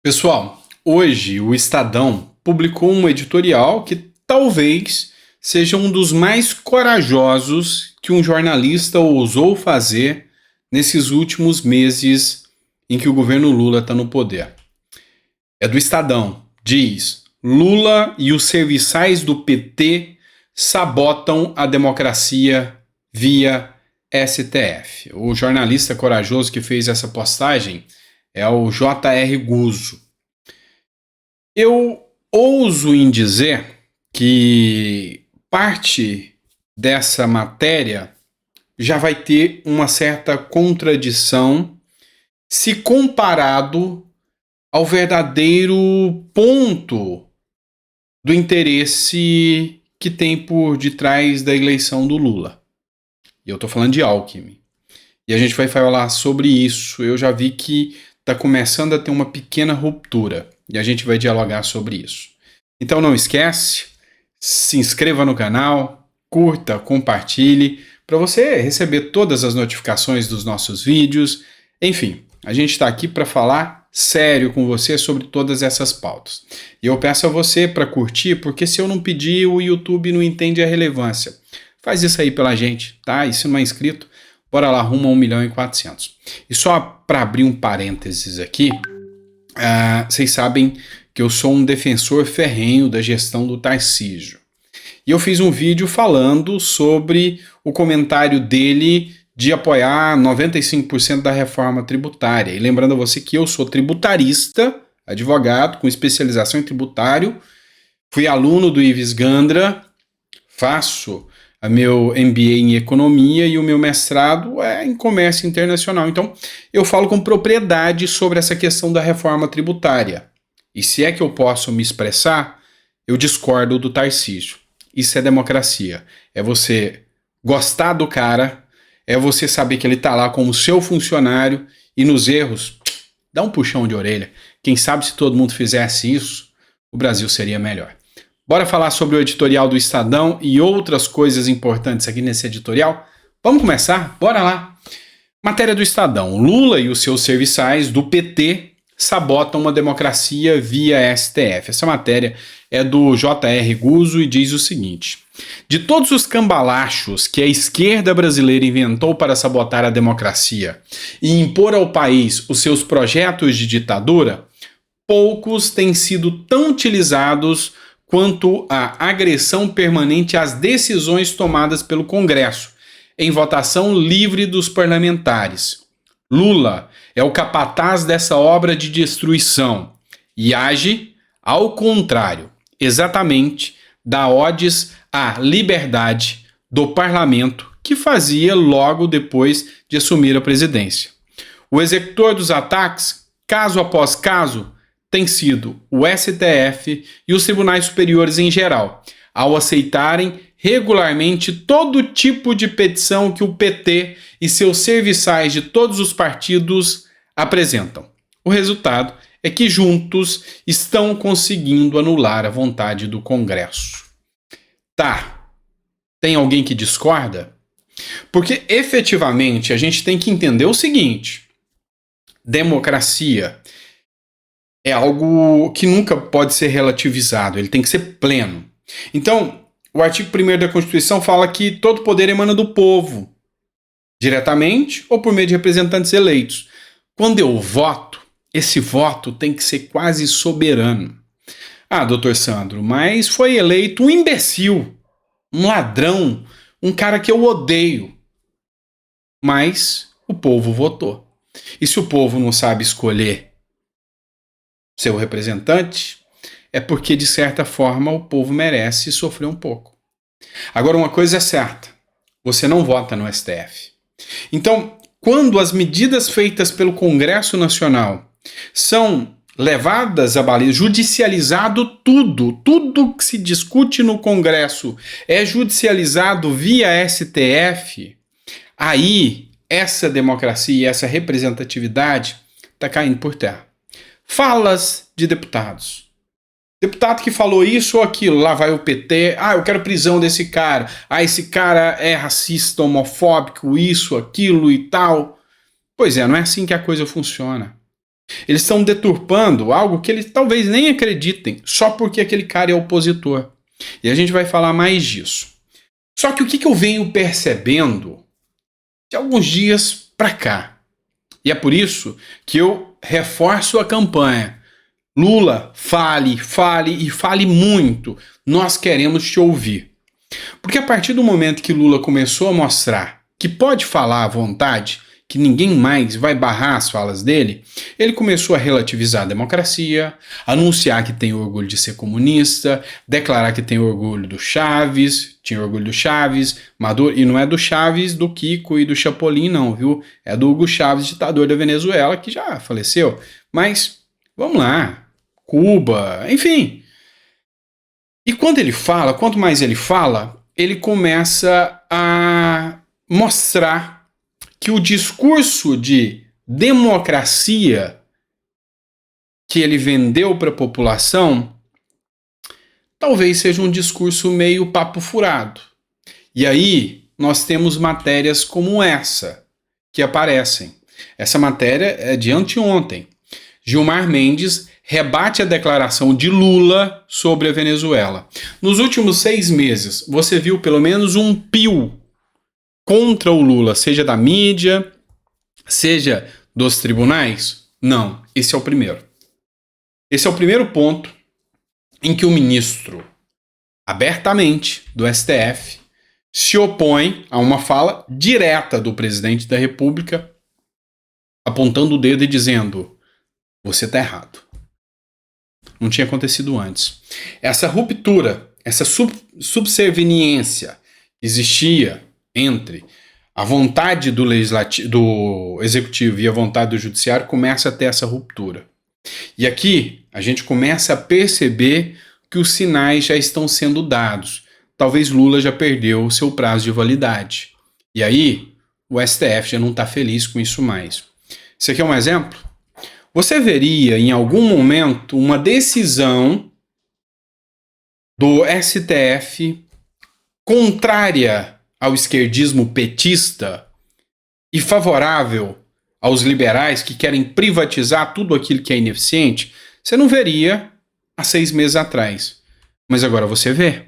Pessoal, hoje o Estadão publicou um editorial que talvez seja um dos mais corajosos que um jornalista ousou fazer nesses últimos meses em que o governo Lula está no poder. É do Estadão. Diz: Lula e os serviçais do PT sabotam a democracia via STF. O jornalista corajoso que fez essa postagem é o J.R. Guzzo. Eu ouso em dizer que parte dessa matéria já vai ter uma certa contradição se comparado ao verdadeiro ponto do interesse que tem por detrás da eleição do Lula. E eu estou falando de Alckmin. E a gente vai falar sobre isso. Eu já vi que está começando a ter uma pequena ruptura. E a gente vai dialogar sobre isso. Então não esquece, se inscreva no canal, curta, compartilhe, para você receber todas as notificações dos nossos vídeos. Enfim, a gente está aqui para falar sério com você sobre todas essas pautas. E eu peço a você para curtir, porque se eu não pedir, o YouTube não entende a relevância. Faz isso aí pela gente, tá? E se não é inscrito, bora lá, rumo a 1.400.000. E só para abrir um parênteses aqui, vocês sabem que eu sou um defensor ferrenho da gestão do Tarcísio. E eu fiz um vídeo falando sobre o comentário dele de apoiar 95% da reforma tributária. E lembrando a você que eu sou tributarista, advogado com especialização em tributário, fui aluno do Ives Gandra, faço o meu MBA em economia e o meu mestrado é em comércio internacional. Então, eu falo com propriedade sobre essa questão da reforma tributária. E se é que eu posso me expressar, eu discordo do Tarcísio. Isso é democracia. É você gostar do cara, é você saber que ele está lá como seu funcionário e nos erros, dá um puxão de orelha. Quem sabe se todo mundo fizesse isso, o Brasil seria melhor. Bora falar sobre o editorial do Estadão e outras coisas importantes aqui nesse editorial? Vamos começar? Bora lá! Matéria do Estadão. Lula e os seus serviçais do PT sabotam uma democracia via STF. Essa matéria é do J.R. Guzzo e diz o seguinte: de todos os cambalachos que a esquerda brasileira inventou para sabotar a democracia e impor ao país os seus projetos de ditadura, poucos têm sido tão utilizados quanto a agressão permanente às decisões tomadas pelo Congresso, em votação livre dos parlamentares. Lula é o capataz dessa obra de destruição e age ao contrário, exatamente, da odes à liberdade do parlamento que fazia logo depois de assumir a presidência. O executor dos ataques, caso após caso, tem sido o STF e os tribunais superiores em geral, ao aceitarem regularmente todo tipo de petição que o PT e seus serviçais de todos os partidos apresentam. O resultado é que juntos estão conseguindo anular a vontade do Congresso. Tá, tem alguém que discorda? Porque efetivamente a gente tem que entender o seguinte: democracia é algo que nunca pode ser relativizado, ele tem que ser pleno. Então, o artigo 1º da Constituição fala que todo poder emana do povo, diretamente ou por meio de representantes eleitos. Quando eu voto, esse voto tem que ser quase soberano. Ah, doutor Sandro, mas foi eleito um imbecil, um ladrão, um cara que eu odeio. Mas o povo votou. E se o povo não sabe escolher seu representante, é porque, de certa forma, o povo merece sofrer um pouco. Agora, uma coisa é certa: você não vota no STF. Então, quando as medidas feitas pelo Congresso Nacional são levadas à baliza, judicializado tudo que se discute no Congresso é judicializado via STF, aí essa democracia, essa representatividade está caindo por terra. Falas de deputados. Deputado que falou isso ou aquilo, lá vai o PT, eu quero prisão desse cara, esse cara é racista, homofóbico, isso, aquilo e tal. Pois é, não é assim que a coisa funciona. Eles estão deturpando algo que eles talvez nem acreditem, só porque aquele cara é opositor. E a gente vai falar mais disso. Só que o que eu venho percebendo de alguns dias para cá, e é por isso que eu reforço a campanha. Lula, fale, fale e fale muito. Nós queremos te ouvir. Porque a partir do momento que Lula começou a mostrar que pode falar à vontade, que ninguém mais vai barrar as falas dele, ele começou a relativizar a democracia, anunciar que tem orgulho de ser comunista, declarar que tem orgulho do Chaves, tinha orgulho do Chaves, Maduro, e não é do Chaves, do Kiko e do Chapolin não, viu? É do Hugo Chávez, ditador da Venezuela, que já faleceu. Mas, vamos lá, Cuba, enfim. E quando ele fala, quanto mais ele fala, ele começa a mostrar que o discurso de democracia que ele vendeu para a população talvez seja um discurso meio papo furado. E aí nós temos matérias como essa que aparecem. Essa matéria é de anteontem. Gilmar Mendes rebate a declaração de Lula sobre a Venezuela. Nos últimos 6 meses, você viu pelo menos um pio contra o Lula, seja da mídia, seja dos tribunais? Não, esse é o primeiro. Esse é o primeiro ponto em que o ministro, abertamente, do STF, se opõe a uma fala direta do presidente da República, apontando o dedo e dizendo: você está errado. Não tinha acontecido antes. Essa ruptura, essa subserviência existia entre a vontade do executivo e a vontade do judiciário, começa a ter essa ruptura. E aqui a gente começa a perceber que os sinais já estão sendo dados. Talvez Lula já perdeu o seu prazo de validade. E aí o STF já não está feliz com isso mais. Isso aqui é um exemplo? Você veria em algum momento uma decisão do STF contrária ao esquerdismo petista e favorável aos liberais que querem privatizar tudo aquilo que é ineficiente? Você não veria há 6 meses atrás. Mas agora você vê.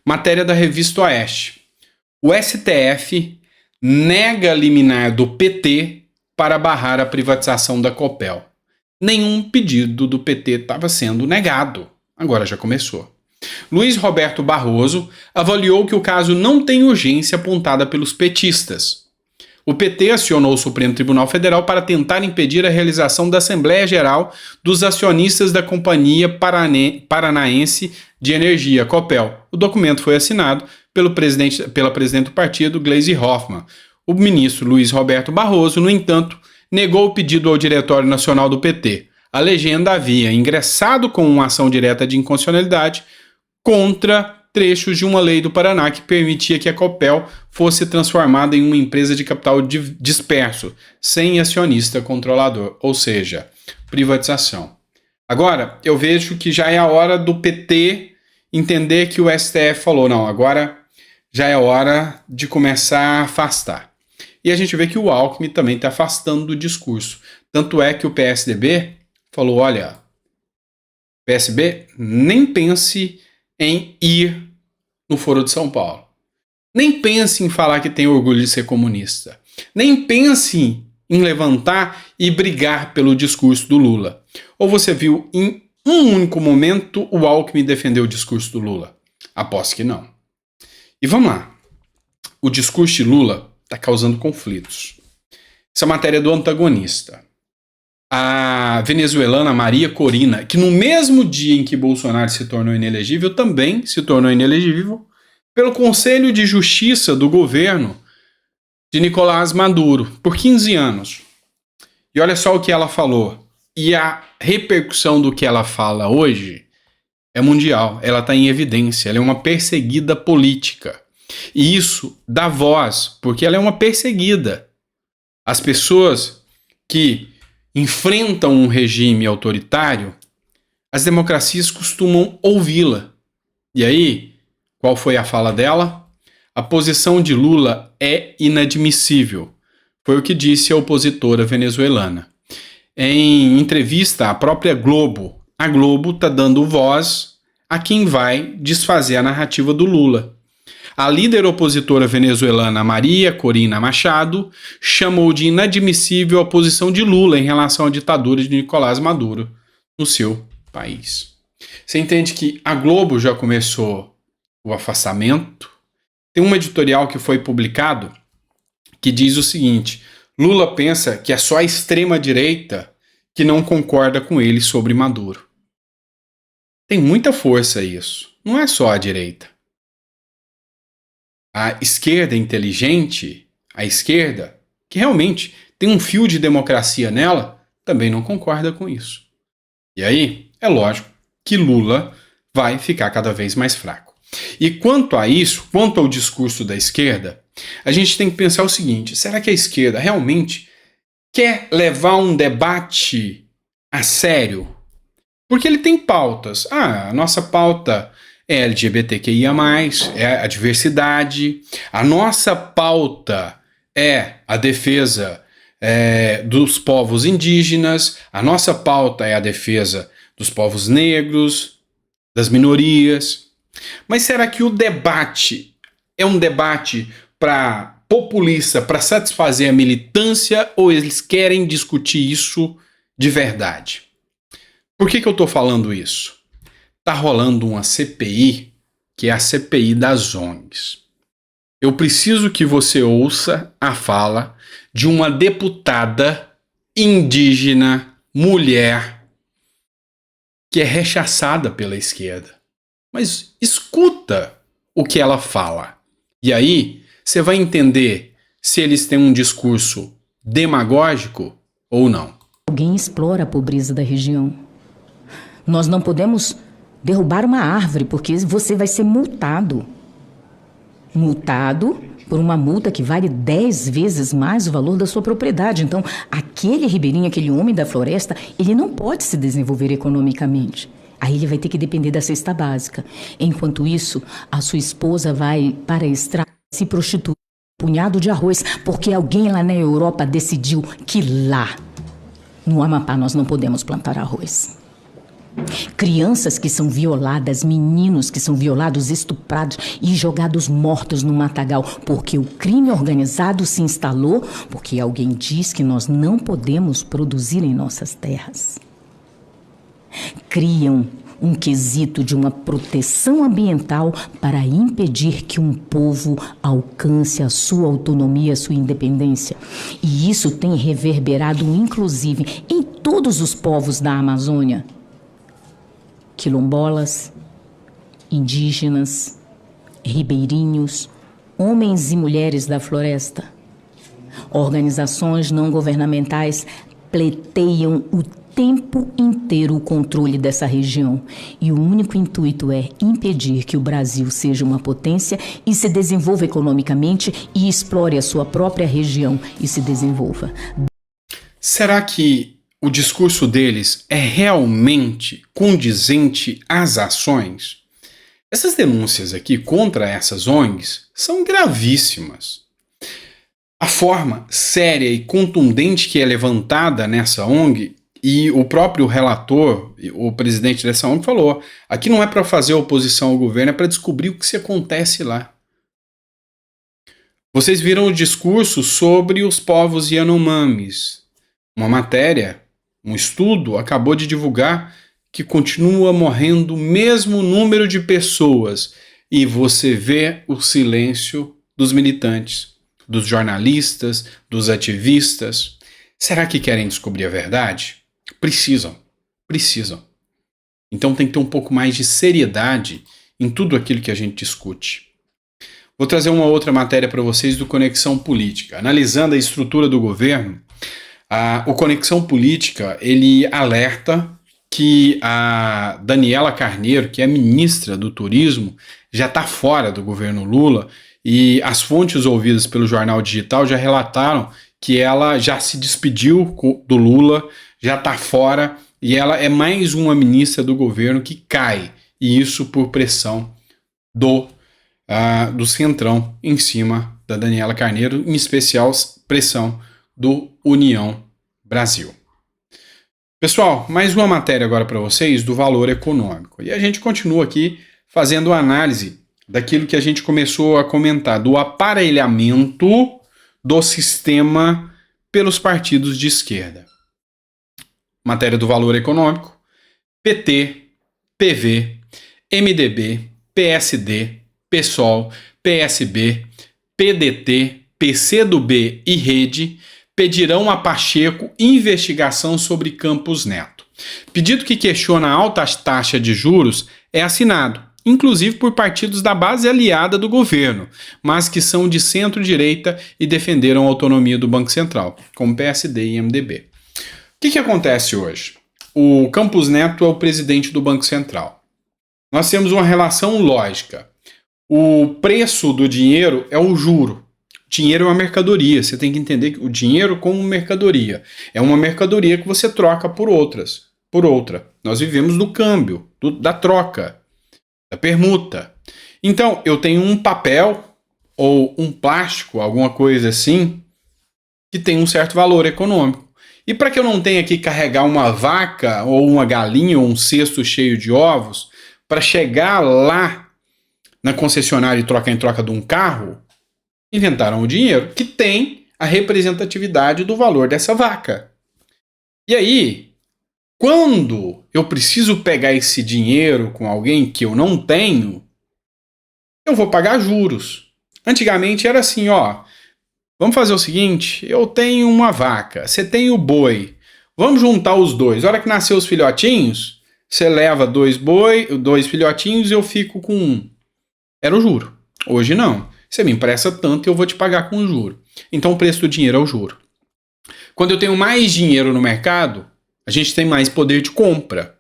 Matéria da Revista Oeste. O STF nega a liminar do PT para barrar a privatização da Copel. Nenhum pedido do PT estava sendo negado. Agora já começou. Luiz Roberto Barroso avaliou que o caso não tem urgência apontada pelos petistas. O PT acionou o Supremo Tribunal Federal para tentar impedir a realização da Assembleia Geral dos acionistas da Companhia Paranaense de Energia, Copel. O documento foi assinado pela presidente do partido, Gleisi Hoffmann. O ministro Luiz Roberto Barroso, no entanto, negou o pedido ao Diretório Nacional do PT. A legenda havia ingressado com uma ação direta de inconstitucionalidade contra trechos de uma lei do Paraná que permitia que a Copel fosse transformada em uma empresa de capital disperso, sem acionista controlador, ou seja, privatização. Agora, eu vejo que já é a hora do PT entender que o STF falou, não, agora já é hora de começar a afastar. E a gente vê que o Alckmin também está afastando do discurso. Tanto é que o PSDB falou, olha, PSB, nem pense em ir no Foro de São Paulo. Nem pense em falar que tem orgulho de ser comunista. Nem pense em levantar e brigar pelo discurso do Lula. Ou você viu em um único momento o Alckmin defender o discurso do Lula? Aposto que não. E vamos lá. O discurso de Lula está causando conflitos. Essa matéria é do Antagonista. A venezuelana Maria Corina, que no mesmo dia em que Bolsonaro se tornou inelegível, também se tornou inelegível pelo Conselho de Justiça do governo de Nicolás Maduro, por 15 anos. E olha só o que ela falou. E a repercussão do que ela fala hoje é mundial. Ela está em evidência. Ela é uma perseguida política. E isso dá voz, porque ela é uma perseguida. As pessoas que enfrentam um regime autoritário, as democracias costumam ouvi-la. E aí, qual foi a fala dela? A posição de Lula é inadmissível. Foi o que disse a opositora venezuelana. em entrevista à própria Globo. A Globo está dando voz a quem vai desfazer a narrativa do Lula. A líder opositora venezuelana Maria Corina Machado chamou de inadmissível a posição de Lula em relação à ditadura de Nicolás Maduro no seu país. Você entende que a Globo já começou o afastamento? Tem um editorial que foi publicado que diz o seguinte: Lula pensa que é só a extrema-direita que não concorda com ele sobre Maduro. Tem muita força isso. Não é só a direita. A esquerda inteligente, a esquerda, que realmente tem um fio de democracia nela, também não concorda com isso. E aí, é lógico que Lula vai ficar cada vez mais fraco. E quanto a isso, quanto ao discurso da esquerda, a gente tem que pensar o seguinte: será que a esquerda realmente quer levar um debate a sério? Porque ele tem pautas. A nossa pauta é LGBTQIA+, é a diversidade. A nossa pauta é a defesa dos povos indígenas. A nossa pauta é a defesa dos povos negros, das minorias. Mas será que o debate é um debate para populista, para satisfazer a militância, ou eles querem discutir isso de verdade? Por que eu estou falando isso? Está rolando uma CPI, que é a CPI das ONGs. Eu preciso que você ouça a fala de uma deputada indígena, mulher, que é rechaçada pela esquerda. Mas escuta o que ela fala. E aí você vai entender se eles têm um discurso demagógico ou não. Alguém explora a pobreza da região. Nós não podemos derrubar uma árvore, porque você vai ser multado. Multado por uma multa que vale 10 vezes mais o valor da sua propriedade. Então, aquele ribeirinho, aquele homem da floresta, ele não pode se desenvolver economicamente. Aí ele vai ter que depender da cesta básica. Enquanto isso, a sua esposa vai para a estrada se prostituir com um punhado de arroz, porque alguém lá na Europa decidiu que lá, no Amapá, nós não podemos plantar arroz. Crianças que são violadas, meninos que são violados, estuprados e jogados mortos no matagal, porque o crime organizado se instalou, porque alguém diz que nós não podemos produzir em nossas terras. Criam um quesito de uma proteção ambiental para impedir que um povo alcance a sua autonomia, a sua independência. E isso tem reverberado, inclusive, em todos os povos da Amazônia. Quilombolas, indígenas, ribeirinhos, homens e mulheres da floresta. Organizações não governamentais pleteiam o tempo inteiro o controle dessa região. E o único intuito é impedir que o Brasil seja uma potência e se desenvolva economicamente e explore a sua própria região e se desenvolva. Será que o discurso deles é realmente condizente às ações? Essas denúncias aqui contra essas ONGs são gravíssimas. A forma séria e contundente que é levantada nessa ONG, e o próprio relator, o presidente dessa ONG, falou: aqui não é para fazer oposição ao governo, é para descobrir o que se acontece lá. Vocês viram o discurso sobre os povos Yanomamis. Uma matéria, um estudo acabou de divulgar que continua morrendo o mesmo número de pessoas, e você vê o silêncio dos militantes, dos jornalistas, dos ativistas. Será que querem descobrir a verdade? Precisam. Então tem que ter um pouco mais de seriedade em tudo aquilo que a gente discute. Vou trazer uma outra matéria para vocês do Conexão Política. Analisando a estrutura do governo, o Conexão Política, ele alerta que a Daniela Carneiro, que é ministra do Turismo, já está fora do governo Lula, e as fontes ouvidas pelo Jornal Digital já relataram que ela já se despediu do Lula, já está fora, e ela é mais uma ministra do governo que cai, e isso por pressão do Centrão em cima da Daniela Carneiro, em especial pressão do União Brasil. Pessoal, mais uma matéria agora para vocês do valor econômico. E a gente continua aqui fazendo análise daquilo que a gente começou a comentar, do aparelhamento do sistema pelos partidos de esquerda. Matéria do valor econômico: PT, PV, MDB, PSD, PSOL, PSB, PDT, PCdoB e Rede pedirão a Pacheco investigação sobre Campos Neto. Pedido que questiona a alta taxa de juros é assinado, inclusive por partidos da base aliada do governo, mas que são de centro-direita e defenderam a autonomia do Banco Central, como PSD e MDB. O que acontece hoje? O Campos Neto é o presidente do Banco Central. Nós temos uma relação lógica. O preço do dinheiro é o juro. Dinheiro é uma mercadoria, você tem que entender o dinheiro como mercadoria. É uma mercadoria que você troca por outra. Nós vivemos do câmbio, da troca, da permuta. Então, eu tenho um papel ou um plástico, alguma coisa assim, que tem um certo valor econômico. E para que eu não tenha que carregar uma vaca ou uma galinha ou um cesto cheio de ovos para chegar lá na concessionária e trocar em troca de um carro, inventaram o dinheiro, que tem a representatividade do valor dessa vaca. E aí, quando eu preciso pegar esse dinheiro com alguém que eu não tenho, eu vou pagar juros. Antigamente era assim, vamos fazer o seguinte, eu tenho uma vaca, você tem o boi, vamos juntar os dois. A hora que nascer os filhotinhos, você leva dois filhotinhos e eu fico com um. Era o juro. Hoje não. Você me empresta tanto e eu vou te pagar com juro. Então o preço do dinheiro é o juro. Quando eu tenho mais dinheiro no mercado, a gente tem mais poder de compra.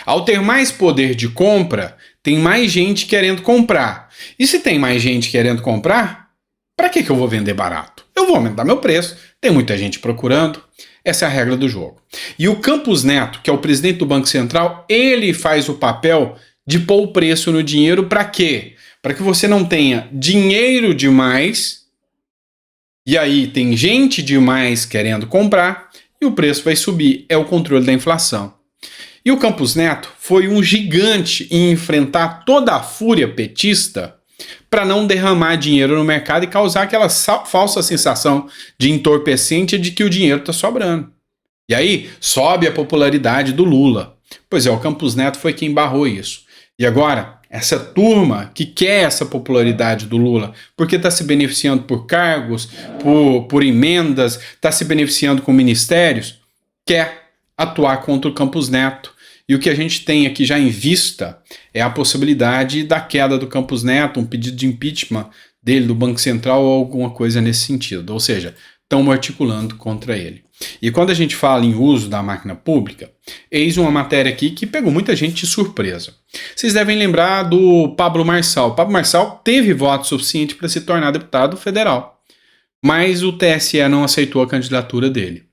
Ao ter mais poder de compra, tem mais gente querendo comprar. E se tem mais gente querendo comprar, para que eu vou vender barato? Eu vou aumentar meu preço. Tem muita gente procurando. Essa é a regra do jogo. E o Campos Neto, que é o presidente do Banco Central, ele faz o papel de pôr o preço no dinheiro para quê? Para que você não tenha dinheiro demais, e aí tem gente demais querendo comprar, e o preço vai subir. É o controle da inflação. E o Campos Neto foi um gigante em enfrentar toda a fúria petista para não derramar dinheiro no mercado e causar aquela falsa sensação de entorpecente de que o dinheiro está sobrando. E aí sobe a popularidade do Lula. Pois é, o Campos Neto foi quem barrou isso. E agora, essa turma que quer essa popularidade do Lula, porque está se beneficiando por cargos, por emendas, está se beneficiando com ministérios, quer atuar contra o Campos Neto. E o que a gente tem aqui já em vista é a possibilidade da queda do Campos Neto, um pedido de impeachment dele, do Banco Central ou alguma coisa nesse sentido. Ou seja, estão articulando contra ele. E quando a gente fala em uso da máquina pública, eis uma matéria aqui que pegou muita gente de surpresa. Vocês devem lembrar do Pablo Marçal. O Pablo Marçal teve voto suficiente para se tornar deputado federal, mas o TSE não aceitou a candidatura dele.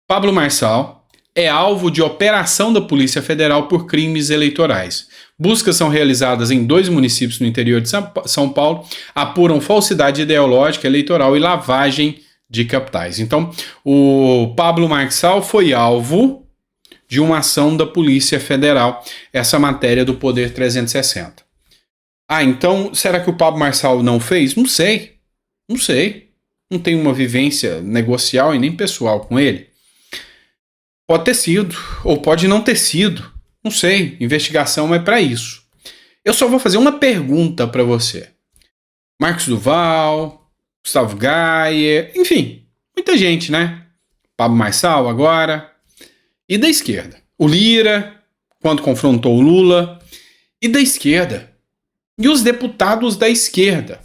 Pablo Marçal é alvo de operação da Polícia Federal por crimes eleitorais. Buscas são realizadas em 2 municípios no interior de São Paulo, apuram falsidade ideológica eleitoral e lavagem de capitais. Então, o Pablo Marçal foi alvo de uma ação da Polícia Federal, essa matéria do Poder 360. Então, será que o Pablo Marçal não fez? Não sei. Não tenho uma vivência negocial e nem pessoal com ele. Pode ter sido, ou pode não ter sido. Não sei, investigação é para isso. Eu só vou fazer uma pergunta para você. Marcos Duval, Gustavo Gayer, enfim, muita gente, né? Pablo Marçal agora. E da esquerda? O Lira, quando confrontou o Lula. E da esquerda? E os deputados da esquerda?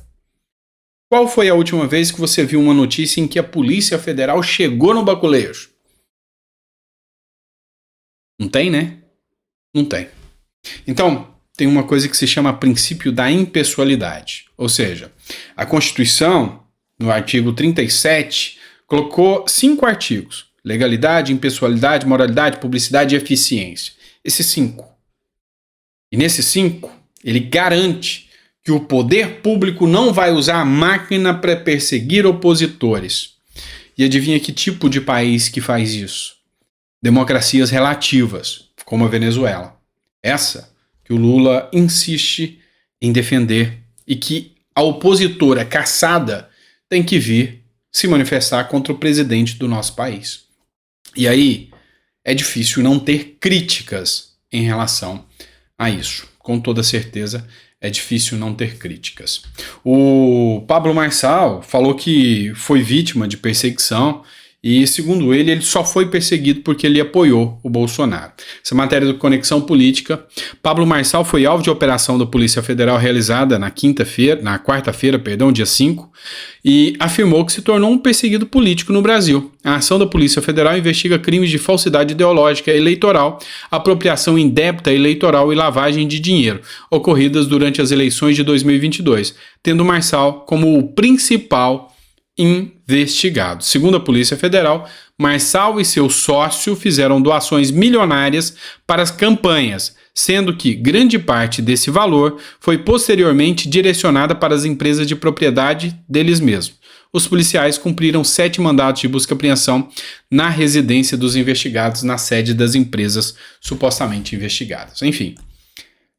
Qual foi a última vez que você viu uma notícia em que a Polícia Federal chegou no baculejo? Não tem, né? Não tem. Então, tem uma coisa que se chama princípio da impessoalidade. Ou seja, a Constituição, no artigo 37, colocou 5 artigos. Legalidade, impessoalidade, moralidade, publicidade e eficiência. Esses 5. E nesses 5, ele garante que o poder público não vai usar a máquina para perseguir opositores. E adivinha que tipo de país que faz isso? democracias relativas, como a Venezuela. Essa que o Lula insiste em defender e que a opositora caçada tem que vir se manifestar contra o presidente do nosso país. E aí é difícil não ter críticas em relação a isso. Com toda certeza é difícil não ter críticas. O Pablo Marçal falou que foi vítima de perseguição e, segundo ele só foi perseguido porque ele apoiou o Bolsonaro. Essa matéria do Conexão Política. Pablo Marçal foi alvo de operação da Polícia Federal realizada na quarta-feira, dia 5, e afirmou que se tornou um perseguido político no Brasil. A ação da Polícia Federal investiga crimes de falsidade ideológica eleitoral, apropriação indébita eleitoral e lavagem de dinheiro, ocorridas durante as eleições de 2022, tendo Marçal como o principal investigado. Segundo a Polícia Federal, Marçal e seu sócio fizeram doações milionárias para as campanhas, sendo que grande parte desse valor foi posteriormente direcionada para as empresas de propriedade deles mesmos. Os policiais cumpriram 7 mandados de busca e apreensão na residência dos investigados, na sede das empresas supostamente investigadas. Enfim,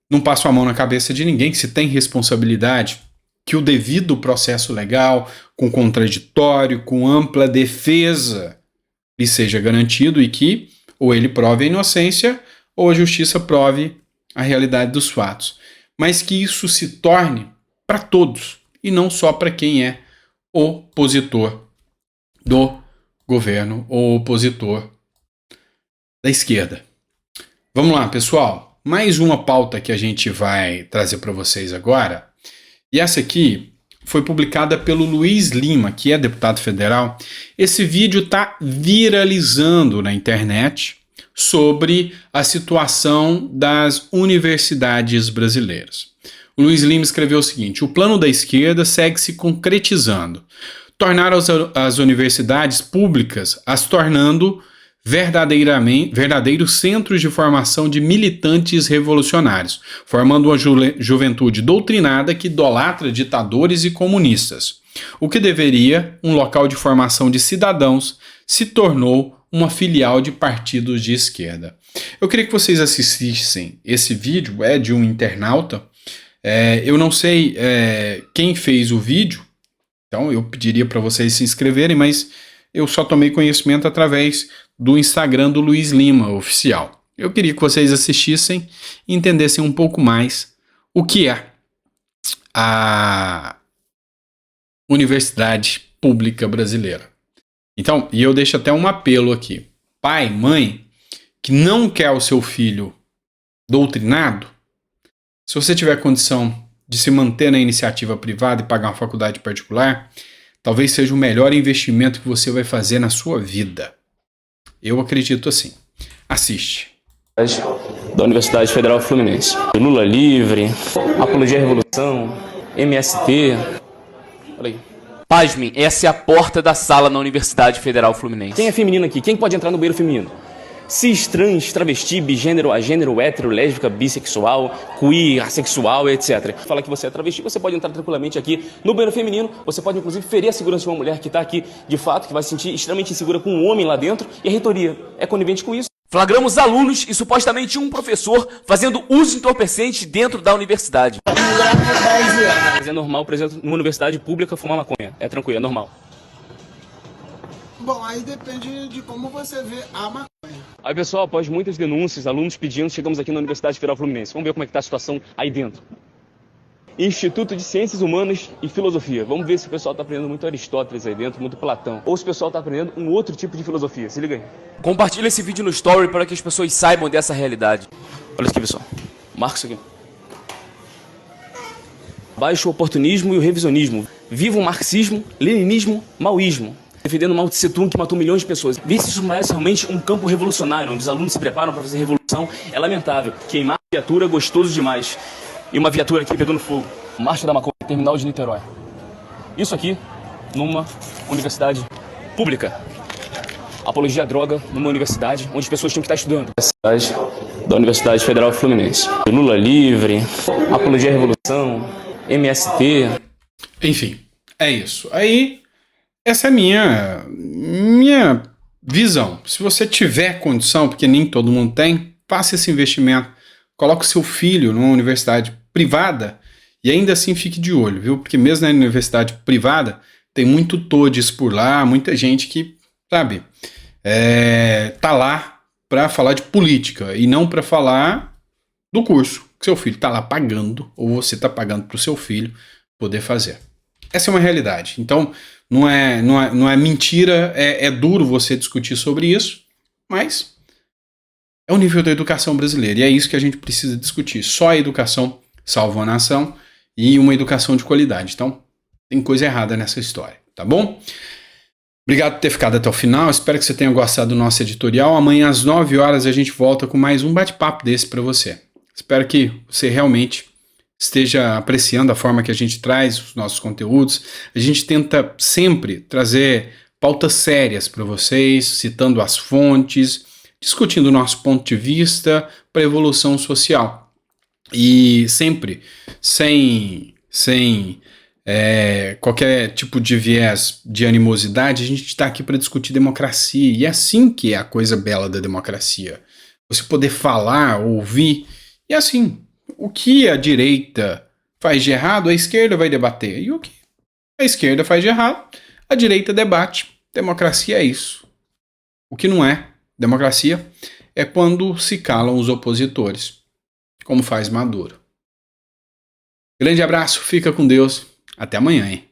não passo a mão na cabeça de ninguém que se tem responsabilidade, que o devido processo legal, com contraditório, com ampla defesa, lhe seja garantido e que ou ele prove a inocência ou a justiça prove a realidade dos fatos. Mas que isso se torne para todos e não só para quem é opositor do governo ou opositor da esquerda. Vamos lá, pessoal. Mais uma pauta que a gente vai trazer para vocês agora. E essa aqui foi publicada pelo Luiz Lima, que é deputado federal. Esse vídeo está viralizando na internet sobre a situação das universidades brasileiras. O Luiz Lima escreveu o seguinte: o plano da esquerda segue se concretizando. Tornar as universidades públicas, as tornando verdadeiros centros de formação de militantes revolucionários, formando uma juventude doutrinada que idolatra ditadores e comunistas. O que deveria um local de formação de cidadãos se tornou uma filial de partidos de esquerda. Eu queria que vocês assistissem esse vídeo, é de um internauta. Eu não sei quem fez o vídeo, então eu pediria para vocês se inscreverem, mas eu só tomei conhecimento através do Instagram do Luiz Lima, oficial. Eu queria que vocês assistissem e entendessem um pouco mais o que é a Universidade Pública Brasileira. Então, e eu deixo até um apelo aqui. Pai, mãe, que não quer o seu filho doutrinado, se você tiver condição de se manter na iniciativa privada e pagar uma faculdade particular, talvez seja o melhor investimento que você vai fazer na sua vida. Eu acredito assim. Assiste. Da Universidade Federal Fluminense. Lula livre, Apologia à Revolução, MST. Olha aí. Pasmem, essa é a porta da sala na Universidade Federal Fluminense. Quem é feminino aqui? Quem pode entrar no banheiro feminino? Cis, trans, travesti, bigênero, agênero, hétero, lésbica, bissexual, queer, assexual, etc. Fala que você é travesti, você pode entrar tranquilamente aqui no banheiro feminino. Você pode, inclusive, ferir a segurança de uma mulher que está aqui, de fato, que vai se sentir extremamente insegura com um homem lá dentro. E a reitoria é conivente com isso. Flagramos alunos e supostamente um professor fazendo uso entorpecente dentro da universidade. Mas é normal, por exemplo, numa universidade pública, fumar maconha. É tranquilo, é normal. Bom, aí depende de como você vê a maconha. Aí, pessoal, após muitas denúncias, alunos pedindo, chegamos aqui na Universidade Federal Fluminense. Vamos ver como é que está a situação aí dentro. Instituto de Ciências Humanas e Filosofia. Vamos ver se o pessoal está aprendendo muito Aristóteles aí dentro, muito Platão. Ou se o pessoal está aprendendo um outro tipo de filosofia. Se liga aí. Compartilha esse vídeo no Story para que as pessoas saibam dessa realidade. Olha isso aqui, pessoal. Marca isso aqui. Baixo o oportunismo e o revisionismo. Viva o marxismo, leninismo, maoísmo. Defendendo Mao Tse Tung, que matou milhões de pessoas. Ver se isso parece realmente um campo revolucionário, onde os alunos se preparam para fazer revolução, é lamentável. Queimar a viatura, gostoso demais. E uma viatura aqui pegando fogo. Marcha da Maconha, terminal de Niterói. Isso aqui, numa universidade pública. Apologia à droga numa universidade, onde as pessoas tinham que estar estudando. Da Universidade Federal Fluminense. Lula livre, Apologia à Revolução, MST. Enfim, é isso. Aí, essa é minha visão. Se você tiver condição, porque nem todo mundo tem, faça esse investimento. Coloque o seu filho numa universidade privada e ainda assim fique de olho, viu? Porque mesmo na universidade privada, tem muito todes por lá, muita gente que, sabe, tá lá para falar de política e não para falar do curso que seu filho tá lá pagando, ou você tá pagando para o seu filho poder fazer. Essa é uma realidade. Então, não é mentira, é duro você discutir sobre isso, mas é o nível da educação brasileira, e é isso que a gente precisa discutir. Só a educação salva uma nação e uma educação de qualidade. Então, tem coisa errada nessa história, tá bom? Obrigado por ter ficado até o final, espero que você tenha gostado do nosso editorial. Amanhã às 9 horas a gente volta com mais um bate-papo desse para você. Espero que você realmente esteja apreciando a forma que a gente traz os nossos conteúdos. A gente tenta sempre trazer pautas sérias para vocês, citando as fontes, discutindo o nosso ponto de vista para a evolução social. E sempre sem qualquer tipo de viés de animosidade, a gente está aqui para discutir democracia. E é assim que é a coisa bela da democracia. Você poder falar, ouvir, e assim, o que a direita faz de errado, a esquerda vai debater. E o que a esquerda faz de errado, a direita debate. Democracia é isso. O que não é democracia é quando se calam os opositores, como faz Maduro. Grande abraço, fica com Deus. Até amanhã, hein?